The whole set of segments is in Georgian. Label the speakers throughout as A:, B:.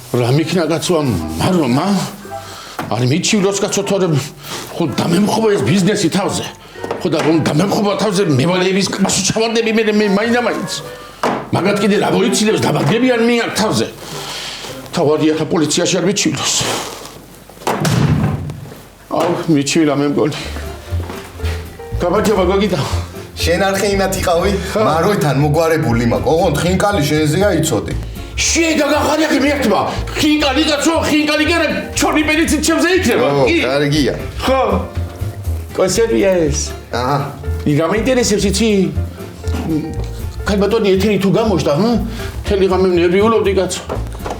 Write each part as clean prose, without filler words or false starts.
A: რამიქნა კაცო მარომა არ მიჩივლოს კაცო თორე ხო დამემხობა ეს ბიზნესი თავზე ხო და რომ დამემხობა თავზე მევალეების კაცო ჩავარდები მე მაინდა-მაინც მაგათ კიდე რა მოიცილებს დაბაგდებიან მე აქ თავზე თავადია ხა პოლიციაში არ მიჩივლოს აუ მიჩილა მე მგონი გაბაჯება გოგიდა
B: შენ არ ხინათ იყავი მაროიდან მოგვარებული მაქვს ოღონდ ხინკალი შენზეა იცოდი
A: შეგა გახარიახი მიერთმა ხინკალი კაცო ხინკალი გერე ჩორნი პედიცით ჩემზე იქნება
B: კი კარგია
A: ხო კონსერვია ეს
B: აჰა
A: იგა მეინტერესებს იცი კალბატონი ეთერი თუ გამოჩდა მთელი ღამე ნერვიულობდი კაცო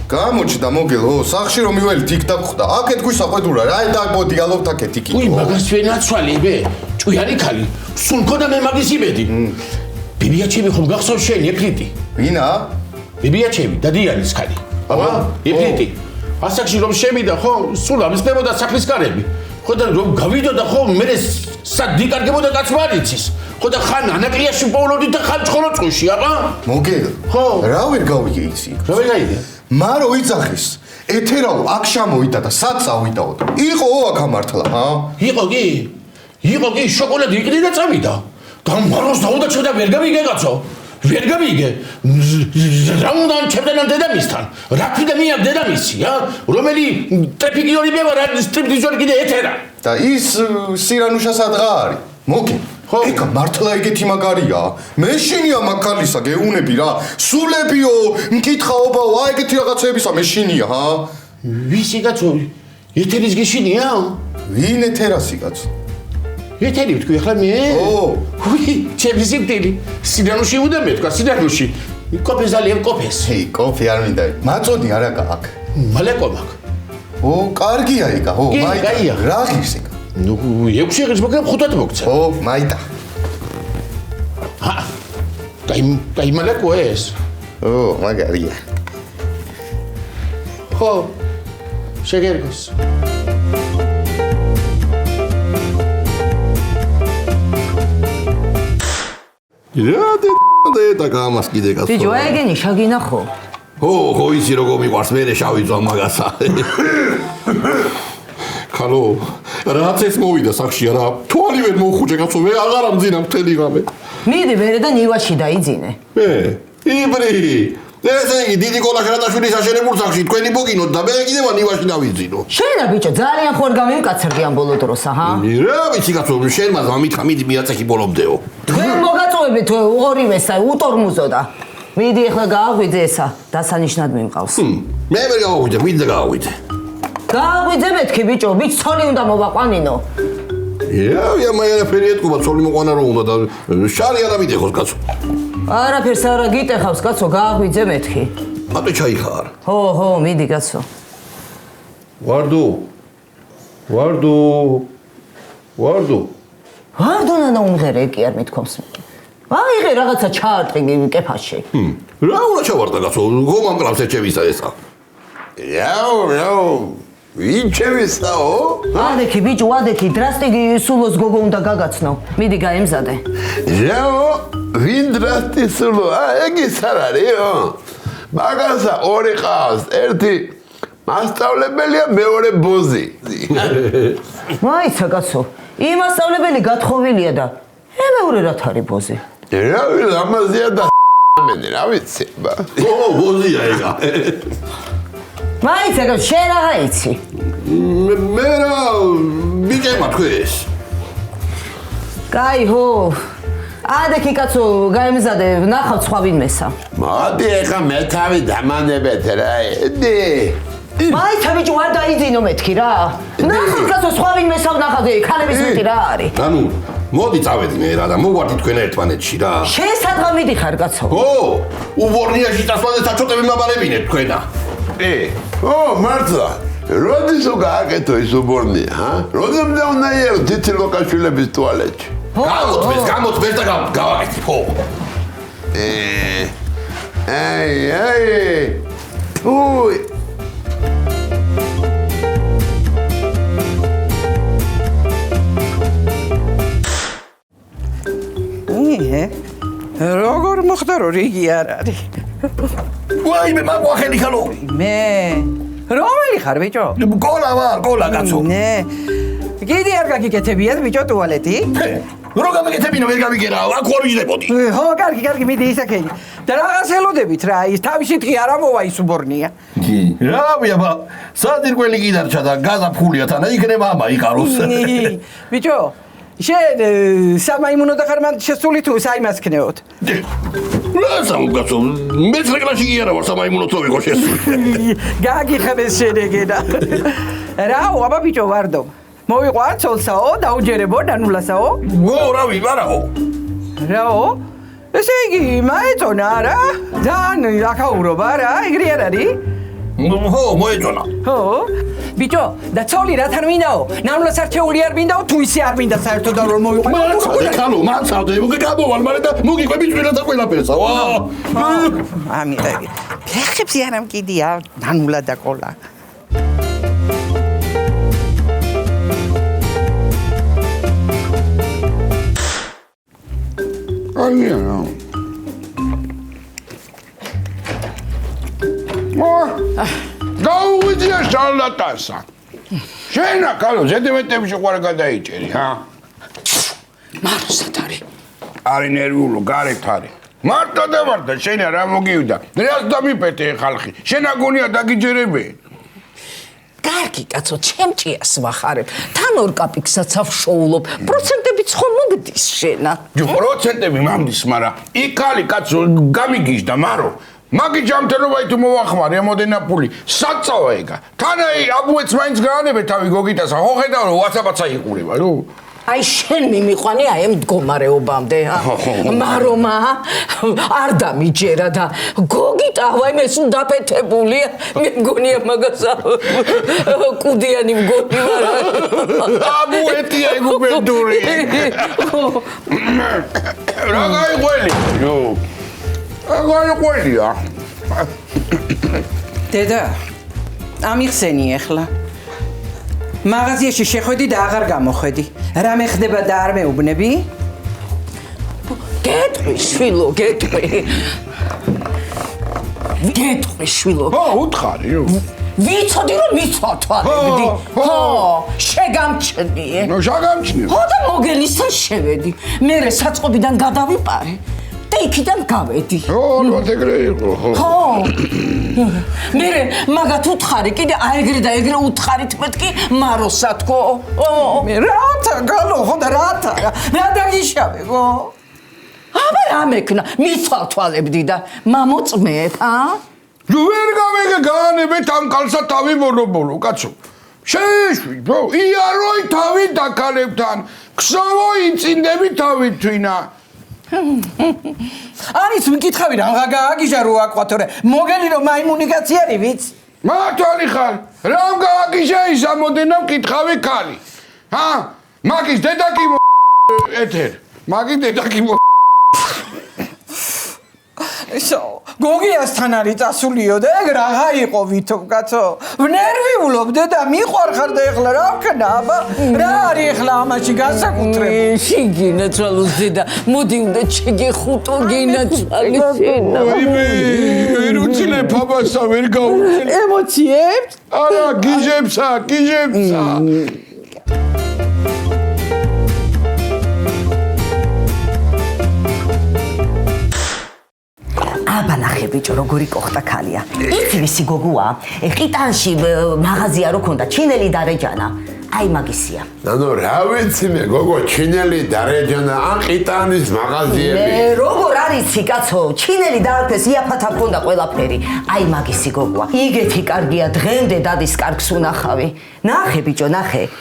B: გამოჩდა მოგელო სახში რომ მიველი თიკ-თაკ ხდა აქეთ გვისაყვედურა რა დაგბოდი გალობთ აქეთ იქით
A: უი მაგას ვენაცვალი ბე ჭუიანი ქალი სულ მქონდა მე მაგის იმედი ბიბიაჩები ხომ გახსოვს შენ ეფლიტი
B: ვინა
A: ბიბიაჩები დადიანის ქალი აბა ეფლიტი ასაკში რომ შევიდა ხო სულ ამისდებოდა სახლის კარები ხო და რომ გავიდოდა ხო მე სადიკარგებოდა კაცმარიცის ხო და ხან ანაკლიაში პოულოდი და ხან ცხოლოწყუში აბა
B: მოგელო
A: ხო
B: რა ვერ გავიგე იცი
A: რა ვერ გაიგე
B: მარო იძახის ეთერაო აქ შემოვიდა და სად წავიდაო იყო აქ ამართლა
A: იყო კი შოკოლადი იყდი და წავიდა და მაროს დაუდაჩო და ვერ გამიგე კაცო ვერ გამიგე რა უნდა ჩემთან დედამისთან რა ფიდა მია დედამისი რომელი ტრეფიკიონი მე ვარ სტრიპტიზორი კიდე ეთერა
B: და ის სირანუშა სადღა არის მოგი ეკა მართლა ეგეთი მაგარია მე შინია მაგალისა გეუნები რა სულებიო მკითხაობაო ეგეთი რაღაცებისა მე შინია
A: ვისი კაცო ეთერის გიშინია
B: ვინ ეთერასი კაცო
A: ეთერი ვთქვი ახლა მე უი ჩემი სიკვდილი სიდანუში უნდა მეთქვა სიდანუში კოფეს ძალიან კოფეს
B: კოფე არ მინდა მაწოდი არა გააკ
A: მალეკო მაგ
B: კარგია ეკა
A: მაიტა
B: რა ღირს ეკა
A: ნუ 6 ღირს მაგრამ 5-ად მოგცა
B: მაიტა
A: დაი მალეკო ეს
B: მაგარია
A: ხო შეგერგოს
C: და გამას კიდე კაცო.
D: ბიჭო, ეგენი შაგინახო.
C: ხო, ისი როგორ მიყვარს მე შავი ძვა მაგასა. ხალო, რაც ეს მოვიდა სახში არა. თვალი ვერ მოხუჭე კაცო, მე აღარ ამძინა მთელი ღამე.
D: მიდი ვერე და ნივაში დაიძინე.
C: იბრი. ესე იგი დიდი კოლაშრატაშვილის აშენებულ სახში თქვენი მოგინოთ და მე კიდევ ნივაში დავიძინო.
D: შენა ბიჭო, ძალიან ხوار გამიმკაცრდი ამ ბოლო დროს, აჰა.
C: რა ვიცი კაცო, შენ მას ამითხა მიდი მიაწეხი ბოლომდეო.
D: თქვენ მოგაწოვებით ორივესა უტორმუზოდა. მიდი ახლა გააღვიძე ესა, დასანიშნად მიმყავს.
C: მე ვერ გავაღვიძე, ვინდა გააღვიძე.
D: გააღვიძე მეთქი ბიჭო, ბიჭ ცოლი უნდა მოვაყვანინო.
C: Ja, mai არაფერი ეთქობა, ცოლი მოყვანა რო უნდა და შარი არ ამიდეხოს კაცო.
D: არაფერს არ აგიტეხავს კაცო, გააღვიძე მეთქი.
C: მარტო ჩაიხარ.
D: ხო, მიდი კაცო.
C: ვარდო.
D: ვარდონა უმღერე კი არ მithkoms. აიღე რაღაცა ჩაარტყი კეფაში.
C: რა უნდა ჩავარტყა კაცო, გომამკლავს ეჩევისა ესა. ვინჩევისაო?
D: ადექი ბიჭო, ადექი დრასტიგი სულოს გოგო უნდა გაგაცნო. მიდი გაემზადე.
E: ვინ დრასტი სულო? ეგ ის არ არისო. მაგასა ორი ყავს, ერთი მასწავლებელია, მეორე ბოზი.
D: მაიცა კაცო, იმასწავლებელი გათხოვილია და მეორე რათ არის ბოზი?
E: რა ვიცი, ამაზეა და მენი, რა ვიცი.
C: ბოზია ეგა.
D: მაიცა კაცო, შენ რა იცი?
C: მე რა მიგემა თქვენს.
D: კაი ჰო. ადექი კაცო, გაემზადე, ნახავ სხვა ვინმესა.
E: მოდი ეხა მე თავი დამანებეთ რა.
D: მაიცა ბიჭო, არ დაიძინო მეთქი რა. ნახავ კაცო, სხვა ვინმესა ვნახავ, ქალების მეტი რა არის.
C: ანუ მოდი წავედი მე რა და მოვარდი თქვენ ერთმანეთში რა.
D: შენ სადღა მიდიხარ კაცო?
C: უბორნიაში წასვლაზე საჩოტები მაბარებინეთ თქვენა.
E: მართლა. როდის გააკეთო ის უბორნია, როდემდე უნდა იერო თითი ლოკაშვილების ტუალეტში?
C: გამოწმეს და გავაკეთე, ხო.
E: თუი.
F: როგორ მოხდა რომ რიგი არ არის?
C: ვაიმე მაგვახელი ხალო.
F: მე ხარ ბიჭო?
C: კოლა ვარ, კოლა კაცო.
F: ნე. კიდე არ გაგიკეთებიათ ბიჭო ტუალეტი?
C: რო გამიგეთებინა ვერ გამიგერა, აქ ვარ ვიждებოდი.
F: ხო, კარგი, მიდი ისაკენი. და რაღაც ელოდებით რა, ის თავისი დღე არ ამოვა ის უბორნია.
C: რავი, აბა, სადირკველი კი დარჩა და გაზაფხულია თანა იქნება ამა იყაროს.
F: ბიჭო, შენ სამაიმუნო და ხარ მან შესული თუ საიმას ქნეოთ?
C: რა სამგაცო, მეცხრე კლასში კი არა ვარ სამაიმუნოც ვიყო შესული.
F: გაგიხებეს შენეგენა. რაო, აბა ბიჭო ვარდო. მოვიყვარ ცოლსაო, დაუჯერებო, დანულასაო?
C: რავი, ვარაო.
F: რაო? ესე იგი, მაეწონა რა? ძალიან აკაურობა რა, ეგრე არ არის?
C: ხო, მოეწონა.
F: ხო? ბიჭო, და ცოლი რათან მინდაო? ნამლას არჩეული არ მინდაო, თუ ისე არ მინდა საერთოდ და რომ მოვიყვარ?
C: მაცავდე, ხალო, მაცავდე, გამოვალ, მაგრამ და მოგიყვები წვირათა ყველაფერსა, ვა.
F: ამიტომ, ფეხებზე არ ამკიდია, ნამლა და ყოლა.
E: აია. გაუვიძია შალატასა. შენა კალო ზედმეტებში ყواره გადაიჭერი, ჰა?
A: მაროსად არის.
E: არი ნერვიულო, გარეთ არის. მარტო და მარტო შენა რა მოგივიდა? რას დამიპეტე ხალხი? შენა გონია დაგიჯერებენ.
G: კარგი კაცო, ჩემ ჭიას ვახარებ. თან ორ კაპიკსაც ავშოულობ. პროცენტებიც ხომ მოგდის შენა?
E: პროცენტები მამდის, მაგრამ იქალი კაცო გამიგიჟდა, მარო. მაგი ჯამთელობაი თუ მოვახმარი ამოდენა პული. საწავა ეგა. თან აი აბუეც მაინც გაანებე თავი გოგიტასა. ხო ხედავ რომ WhatsApp-აც აიყურება, რო.
G: აი შენ მიმიყვანი აი ამ მდგომარეობამდე. მარომა არ დამიჯერა და გოგიტა ვაიმე სულ დაფეთებულია. მე მგონია მაგას კუდიანი მგონი ვარა.
E: აბუეტია ეგუბედური. რა გაიყველი? ნუ. გაიყველია.
F: დედა, ამიხსენი ახლა. მაღაზიაში შეხვედი და აღარ გამოხედი. რამე ხდება და არ მეუბნები?
G: გეტყვი შვილო, გეტყვი. გეტყვი შვილო.
E: ხო, უთხარი.
G: ვიცოდი რომ მიცვათვალებდი. ხო, შეგამჩნიე.
E: ნუ შეგამჩნიე.
G: ხო და მოგელისთან შევედი. მერე საწყობიდან გადავიპარე. და იქიდან გავედი.
E: ო, ეგრე იყო, ხო.
G: ხო. მერე მაგათ უთხარი, კიდე აეგრე და ეგრე უთხარით მეთქი მაროსა თქო.
F: მე რათა გალო ხო და რათა რა დაგიშავე ხო?
G: აბა რა მექნა, მიცვალთვალებდი და მამოწმეებ,
E: ვერ გაანებეთ ამ კალსა თავი ბოლო, კაცო. შეეშვი, ბრო, იაროი თავი დაკალებთან. ქსოვო იწინდები თავი თვინა.
F: არის მკითხავი რა გააგიჟა რო აკვათორე მოგელი რომ მაიმუნიკაცი არის ვიცი
E: მართალი ხარ რამ გააგიჟა ის ამოდენა მკითხავი ქალი ჰა მაგის დედაკი ეთერ მაგის დედაკი
F: ისო გოგიასთან არის წასულიო და ეგ რაღა იყო ვითო კაცო ნერვიულობდე და მიყვარხარ და ეხლა რა ვქნა აბა რა არის ეხლა ამაში განსაკუთრებული
G: შიგინაცვალოს დედა მოდი უნდა შეგეხუტო გინაცვალი შენა
E: ვერ უცილებ აბასა ვერ გაუცილებ
F: ემოციებს
E: არა გიჟებსა
D: აბა ნახე ბიჭო როგორი კოხტა ქალია იცი ვისი გოგოა ყიტანში მაღაზია რო ქონდა ჩინელი დარეჯანა აი მაგისია
E: ნანო რა ვიცი მე გოგო ჩინელი დარეჯანა ან ყიტანის მაღაზიები
D: როგორ არიცი კაცო ჩინელი დაარქვეს იაფათა ქონდა ყველაფერი აი მაგისი გოგოა იგეთი კარგია დღემდე დადის კარგს უნახავი ნახე ბიჭო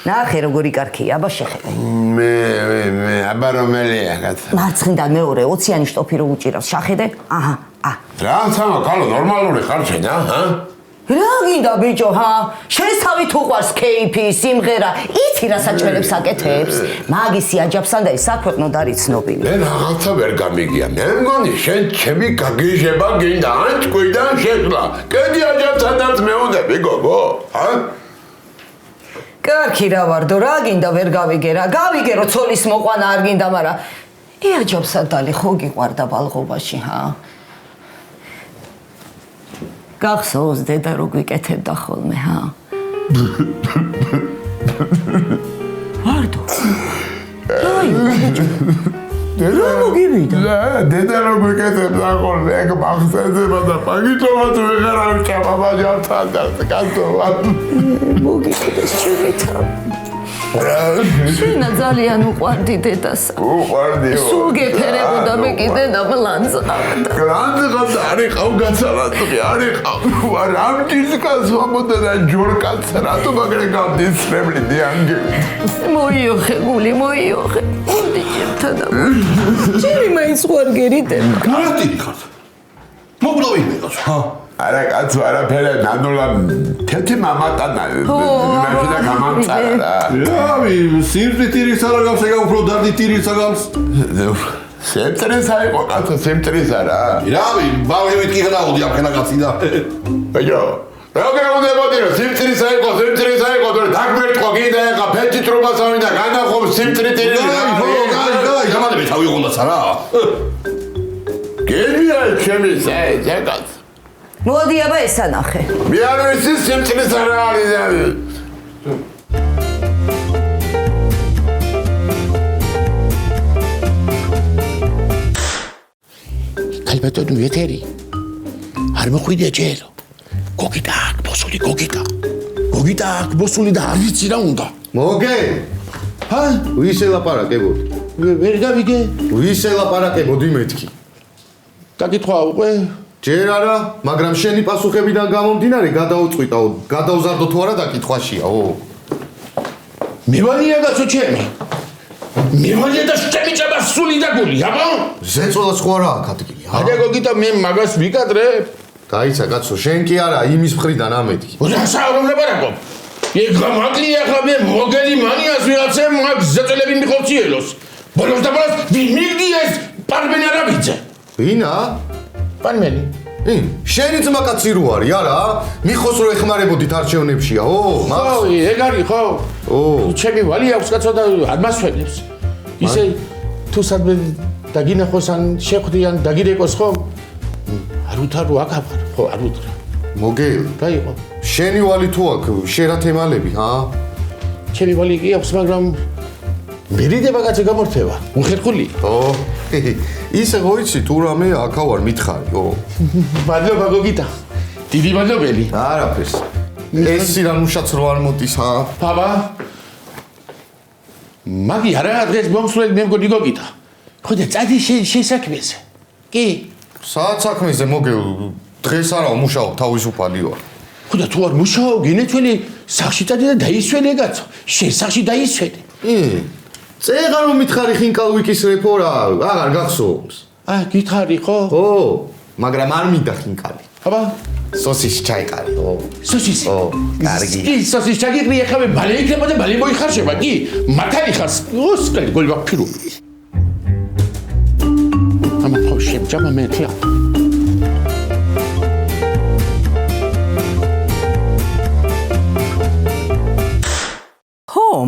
D: ნახე როგორი კარგია აბა შეხედე
E: მე აბა რომელია კაცო
D: მარცხნიდან მეორე ოციანი შტოფი რო უჭირავს შახედე აჰა
E: რა თამა კალო ნორმალური ხარ შენა ჰა
D: რა გინდა ბიჭო ჰა შესავით უყვარს кейფი სიმღერა იცი რა საჭმელებს აკეთებს მაგისი აჯაბსან და საქვეყნოდ არის ცნობილი
E: მე რაღაცა ვერ გამიგია მე მგონი შენ ჩემი გაგიჟება გინდა ან ჭკვიდან შეცვლა კედი აჯაბსანაც მეუნდები გოგო ჰა
D: კარგი რა ვარდო რა გინდა ვერ გავიგე რომ ცოლის მოყვანა არ გინდა მაგრამ იაჯაბსა დალი ხო გიყვარდა ბალღობაში ჰა გახსოვს დედა რო გვიკეთებდა ხოლმე ჰა მარტო. აი, რა მოგივიდა?
E: დედა რომ მეკეთებდა ხოლმე ეგ მახსენდება და პაგიტოვაც ვეღარ ავჭამა მაგალთან და კაცოვა.
D: მოგიკვდეს შევეთა. შენ ძალიან უყვარდი დედასა.
E: უყვარდი.
D: სულ გეფერებოდა მე კიდე და ბლანძა.
E: გრანდღაც არ იყავ გაცალატყი არ იყავ. ვარ ამ ჯისკას ვამოდა და ჯორკაც რატო მაგრე გავდისრებლი დიანგები.
D: მოიოხე გული მოიოხე. მოდი ჩემთან და ჩემი მაინც ვარგერიდება.
C: გარანტიი ხარ. მოგლოვი მეკაც. ჰა.
E: არა კაცო არაფერა ნანოლა თეთრი მამატანა მაშინა გამამწარა რა.
C: რავი, სირთი ტირის არა გავს, ეგა უფრო დარდი ტირის აგავს.
E: სემტრეს აიყო კაცო სემტრეს არა.
C: რავი, ბავშვით კი გადავდი ამხელა კაცი და.
E: აიო რა გეუნდებოდი რომ სემტრეს აიყო და დაგმერტყო კიდე ეხა ფეჭი ტრობას ავიდა განახო სემტრი ტირი რა.
C: გაი, გამადები თავი უყოლდაც არა.
E: გერია ჩემი ზეკაც.
D: მოდი აბა ესა ნახე.
E: მე არ ვიცი სემტრეს არა არის და
A: ქალბატონი ვეთერი არ მოხვიდია ჯერ გოგიტა აქ ბოსული გოგიტა აქ ბოსული და არ ვიცი რა უნდა
B: მოგე
A: ჰა
B: ვის ელაპარაკებოდი
A: ვერ გავიგე
B: ვის ელაპარაკებოდი მეთქი
A: დაკითხვა უკვე
B: ჯერ არა მაგრამ შენი პასუხებიდან გამომდინარე გადაუწყვიტაო გადავზარდო თუ არა დაკითხვაშიაო
A: მევანია კაცო ჩემი მევანია და შტები ჭაბა სული და გული აბა
B: ზეწოლაც ხო არა აქ ადგილი
A: ადა გოგიტა მე მაგას ვიკადრებ
B: დაიცა კაცო შენ კი არა იმის მხრიდან ამეთქი
A: რა საუბრობ ეგ გამაკლია ხა მე მოგელი მანიას ვიღაცე მაგ ზეწოლები მიხორციელოს ბოლოს და ბოლოს ვინ მიგდიეს პარმენი არაბიძე
B: ვინა
A: პარმენი
B: შენი ძმა კაცი რო არის არა მიხოს რო ეხმარებოდით არჩევნებშიაო
A: ხო ეგ არის ხო ჩემი ვალი აქვს კაცო და არ მასვენებს ისე თუ სადმე დაგინახოს ან შეხვდიან დაგირეკოს ხო არ უთარო აკაფარ ხო არ უთრა
B: მოგელ
A: დაიყო
B: შენი ვალი თუ აქ შერათემალები ჰა
A: ჩემი ვალი კი აქვს მაგრამ მერიდება კაცო გამორთევა უხერხული
B: ო ისე მოიცი თუ რამე აქა ვარ მითხარიო
A: მადლობა გოგიტა დიდი მადლობელი
B: არაფერს ეს სირანუშაც რო არ მოდის ჰა
A: ბაბა მაგი არა დღეს მომსვლელი მე მგონი გოგიტა ხო და წადი შესაქმეზე კი
B: საათ საქმეზე მოგელ დღეს არა მუშაობ თავისუფალი ვარ
A: ხო და თუ არ მუშაობ გინეთველი სახში წადი და დაისვენე კაცო შენ სახში დაისვენე
B: წეღარ რომ მითხარი ხინკალ ვიკისრეფო რა აღარ გახსოვს
A: გითხარი ხო
B: ო მაგრამ არ მინდა ხინკალი
A: აბა
B: სოსის ჩაიყარი ო
A: სოსის
B: კარგი
A: კი სოსის ჩაგიყრი ახლა მე ბალე იქნება და ბალე მოიხარშება კი მათარი ხას ოსკალი გოლვა ფირო ამა ხო შემჭამა მე ხლა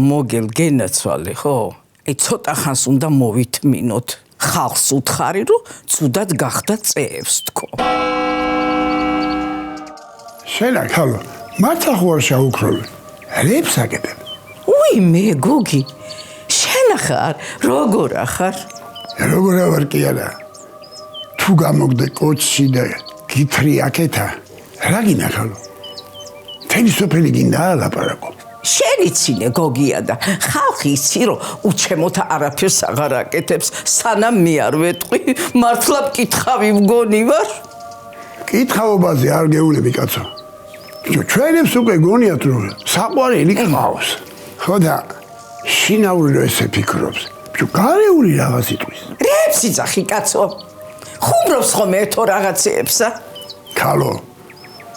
F: მოგელ გენაცვალე ხო? აი ცოტა ხანს უნდა მოვითმინოთ. ხალხს უთხარი რომ ცუდად გახდა წეებს თქო.
H: შელა ხალო, მართა ხო არ შეუქროლე. რებს აკეთებ?
F: უი მე გოგი. შენ ახარ, როგორ ახარ?
H: როგორ ვარ კი არა. თუ გამოგდე კოჩი და გითრი აკეთა. რა გინახალო? თენი სოფელი გინდა ლაპარაკო.
F: შენიცინე გოგია და ხალხი იცი რომ უჩემოთ არაფერს აღარ აკეთებს სანამ მე არ ვეტყვი მართლა მკითხავი მგონი ვარ
H: კითხაობაზე არ გეულები კაცო ჩვენებს უკვე გონიათ რომ საყვარელი ყავს ხო და შინაური რო ესე ფიქრობს გარეული რაღაც იტყვის
F: რებს იძახი კაცო ხუმრობს ხომ ერთო რაღაცეებსა
H: ქალო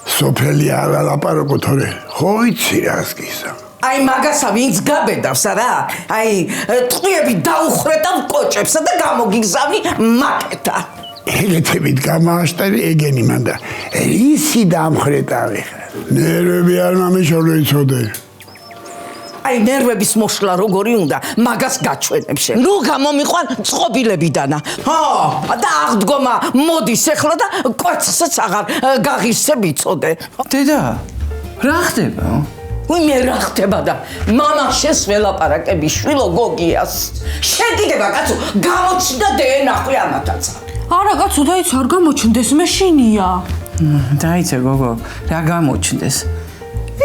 H: სოფელი არ ლაპარაკო თორე ხო იცი რას გისა
F: აი მაგასა ვინც გაბედავს რა აი ტყვიები დაუხრე და მკოჭებსა და გამოგიგზავნი მაკეტა
H: ეგეთებით გამააშტარი ეგენი მანდა ისი დამხრეტავი ხარ ნერვები არ მომიშორე იცოდე
F: აი ნერვების მოშლა როგორი უნდა მაგას გაჩვენებ შენ ნუ გამომიყვან წყობილებიდანა ხო და აღდგომა მოდის ახლა და კვეთსაც აღარ გაღირსებ იცოდე
I: დედა რა ხდება
G: მე რა ხდება და მამა შეს ველაპარაკები შვილო გოგიას. შეკიდება კაცო, გამოჩნდა დნახვი ამათაც.
I: არა კაცო, დაიცვა არ გამოჩნდეს, მეშინია.
F: დაიცე გოგო, რა გამოჩნდეს.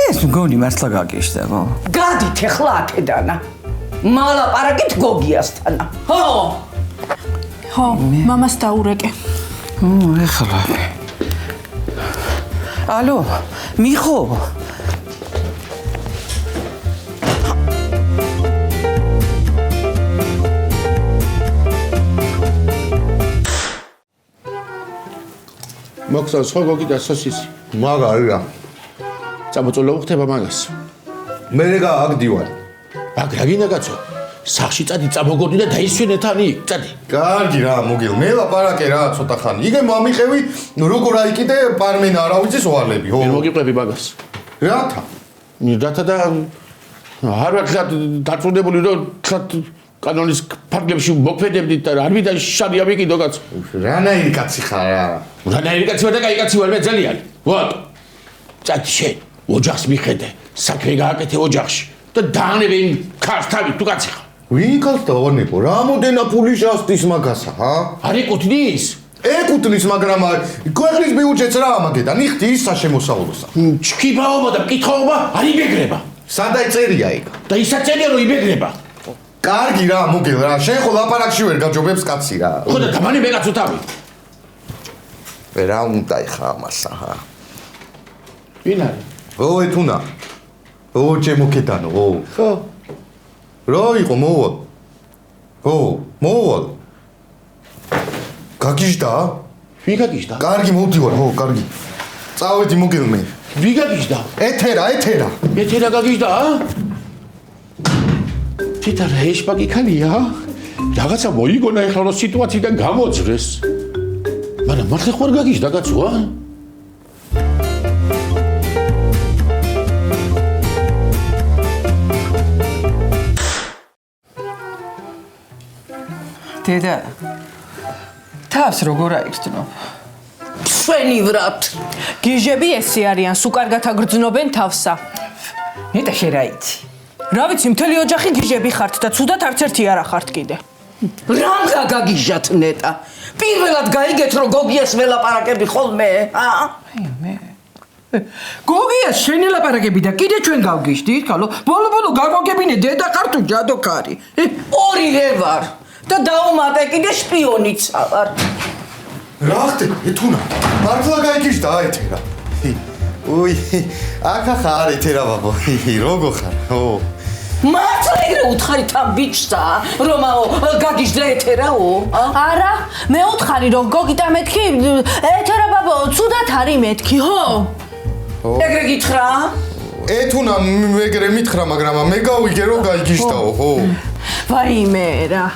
F: ეს მგონი მართლა გაგიშდებო.
G: გადით ახლა აქედანა. მალაპარაკეთ გოგიასთანა.
I: ხო, მამას დაურეკე.
F: ეხლა. ალო, მიხო.
A: მოგწონს ხო გოგიტა სოსისი?
B: მაგარია.
A: წამოწოლო ხდება მაგას.
B: მე გააგდივარ.
A: აქ რა გინდა კაცო? სახში წადი წამოგოდი და დაისვენე თანი, წადი.
B: კარგი რა, მოგილ, მე ლაპარაკე რა ცოტა ხანი. იგე მომიყევი, როგორ აიკიდე პარმენ არავითის ვალები, ხო?
A: მე მოგიყვები მაგას.
B: რათა?
A: რათა და არ ვარ დაწუნებული რომ კანონის ფარგლებში მოგფედებდით და არ ვიდა შაბია ვიკიდო კაცო.
B: რანაირი კაცი ხარ რა?
A: რანაირი კაცი ვარ და კაი კაცი ვარ მე ძალიან. ვატო. წადი შენ, ოჯახს მიხედე, საქმე გააკეთე ოჯახში და დაანებე იმ ქარს თავი თუ კაცი ხარ.
B: ვინ ქალს დავანებო? რამოდენა ფული შასტის მაგასა, ჰა?
A: არ ეკუთვნის?
B: ეკუთვნის, მაგრამ ქვეყნის ბიუჯეტს რა ამაგედა? ნიხდი ის საშემოსავლოსა.
A: ჩქიბაობა და მკითხაობა არ იბეგრება.
B: სადაი წერია იქ?
A: და ისაც წერია რომ იბეგრება.
B: კარგი რა, მოგილ რა, შენ ხო ლაპარაკში ვერ გაჯობებს კაცი რა.
A: ხო და დამანებე კაცო თავი.
B: რა უნდა იხა ამასა, ჰა?
A: ვინ არის?
B: ო ეთუნა. ო ჩემო კეტანო, ო.
A: ხო.
B: რა იყო მოვალ? ო, მოვალ. გაგიჟდა?
A: ვინ გაგიჟდა?
B: კარგი მოვდივარ, ო, კარგი. წავედი მოგილ მე.
A: ვინ გაგიჟდა?
B: ეთერა.
A: ეთერა გაგიჟდა? თითარა ეშპაგი ხალია? რაღაცა მოიგონა ეხლა რომ სიტუაციიდან გამოძრეს. მაგრამ მართლა ხوار გაგიჟდა კაცო, ა?
F: დედა თავს როგორ აიგრძნობ?
G: ჩვენივრად.
I: გიჟები ესე არიან, სულ კარგად აგრძნობენ თავსა.
F: ნეტა შენ რა იცი?
I: რა ვიცი, მთელი ოჯახი გიჟები ხართ და ცუდად არც ერთი არ ახართ კიდე.
G: რამ გაგიჟათ ნეტა? პირველად გაიგეთ რომ გოგიას ველაპარაკები ხოლმე,
F: მე. გოგიას შენ ელაპარაკები და კიდე ჩვენ გავგიჟდით, ხალო? ბოლო გამოგებინე დედა ხარ თუ ჯადოქარი?
G: ორივე ვარ და დაუმატე კიდე შპიონიც ვარ.
B: რა ხდება, ეთუნა? მართლა გაიგიჟდა ეთერა. უი, აქა ხარ ეთერა ბაბო. როგორ ხარ? ო.
G: მართლა ეგრე უთხარით ამ ბიჭსა, რომაო გაგიჟდა ეთერაო?
I: არა, მე უთხარი რომ გოგიტა მეთქი, ეთერა ბაბო, ცუდად არის მეთქი, ხო?
G: ეგრე გითხრა?
B: ეთუნა მეგრე მითხრა, მაგრამ მე გავიგე რომ გაიგიჟდაო, ხო?
I: ვაიმე რა.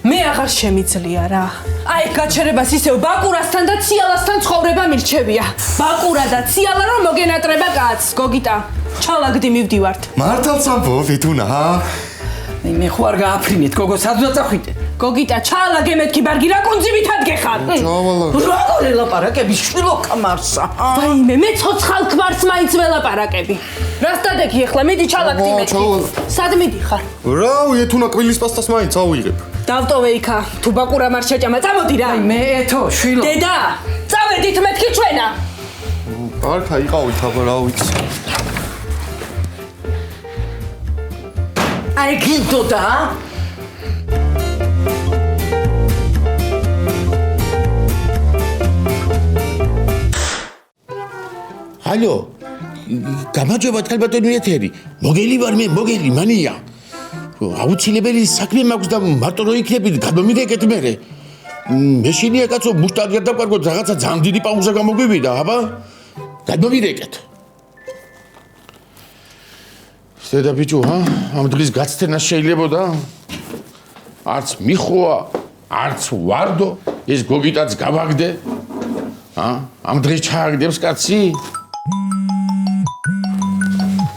I: მე აღარ შემიძლია რა. აი, გაჩერებას ისევ ბაკურასთან და ციალასთან ცხოვრება მირჩევია. ბაკურა და ციალა რომ მოგენატრება კაცს, გოგიტა. ჩალაგდი მივდივართ.
B: მართალს ამბობ, ეთუნა, ჰა?
F: მე ხო არ გააფრინეთ, გოგო, სადღა წახვიდე.
I: გოგიტა, ჩალაგე მეთქი ბარგი რა კონძივით ადგეხარ.
G: როგორ ელაპარაკები შვილო კამარსა?
I: ვაიმე, მე ცოცხალ ქმარს მაინც ველაპარაკები. რასტადექი ახლა, მიდი ჩალაგდი მეთქი. სად მიდიხარ?
B: რავი, ეთუნა კვილის პასტას მაინც ავიღებ.
I: დავტოვე იქა, თუ ბაკურა არ შეჭამა, წამოდი რა.
F: მე ეთო, შვილო.
I: დედა, წავედით მეთქი ჩვენა.
B: არქა იყავით, აბა რა ვიცი.
G: აი გინდოდა?
A: ალო, გამარჯობა თალბატონი ეთერი. მოგელი ვარ მე, მოგელი მანია. აუცილებელი საქმე მაქვს და მარტო რო იქნები გამომიდეკეთ მერე. მეშინია კაცო, მუშტარია დავკარგოთ, რაღაცა ძალიან დიდი პაუზა გამოგვივიდა, აბა. გამომიდეკეთ. დედა ბიჭო, ამ დღის გაცდენა შეიძლებოდა? არც მიხოა, არც ვარდო, ეს გოგიტაც გავაგდე. ამ დღეს ჩააგდებს კაცი?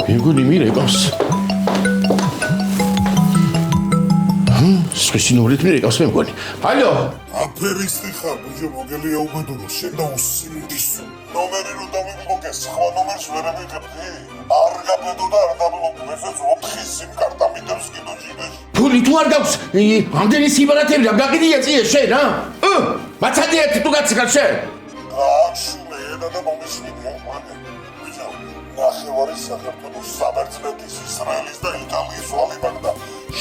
A: მეგონი მირეკავს. სპეციალურად მირეკავს მეგონი. ალო?
J: აფერისტი ხარ, ბიჭო, მოგელია უბედურო, შენ და უსიმდისო. ნომერი რომ დავიბლოკე, სხვა ნომერს ვერ ამიღებდი. არ უბედო და არ დაბლოკ მესაც 4 სიმკარტა მიდევს კიდო ჯიბეში.
A: ფული თუ არ გაქვს, ამდენი სიმარათები რა გაგიდია წიე შენ, რა? მაცადია თუ გაციხარ შენ?
J: გააჩუნე ენა და მომისმინე, მაგრამ ბიჭო, ნახევარი საქართველოს საბერძნეთის, ისრაელის და იტალიის ვალი მაგდა.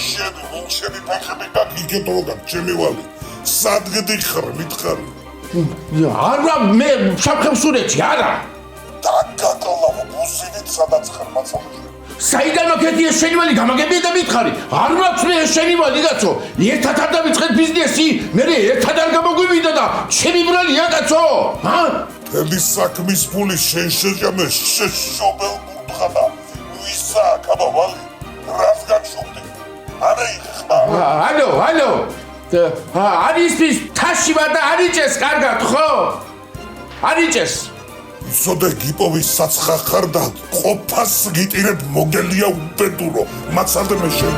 J: შენ ვინ შენი ფეხები გაგიგეთ როგად ჩემი ვალი. სად გდიხარ, მითხარ.
A: არა, მე საფხევსურეთში, არა.
J: დაგაკლა ბუსინით სადაც ხარ მაცალში.
A: საიდან მოკეთია შენი ვალი გამაგებია და მითხარი. არ მაქვს მე შენი ვალი კაცო. ერთად არ დავიწყეთ ბიზნესი, მე ერთად არ გამოგვივიდა და ჩემი ბრალია კაცო. ჰა?
J: თელი საქმის ფული შენ შეჯამე შეშობელ ბურთხანა. ვისა კაბა ვალი? რას გაჩვენდი? არა იხმა.
A: ალო. არისთვის თაში ვარ და არიჭეს კარგად, ხო? არიჭეს.
J: ზოდე გიპოვის საცხა ხარ და ყოფას გიტირებ მოგელია უბედურო. მაცადე მე შენ.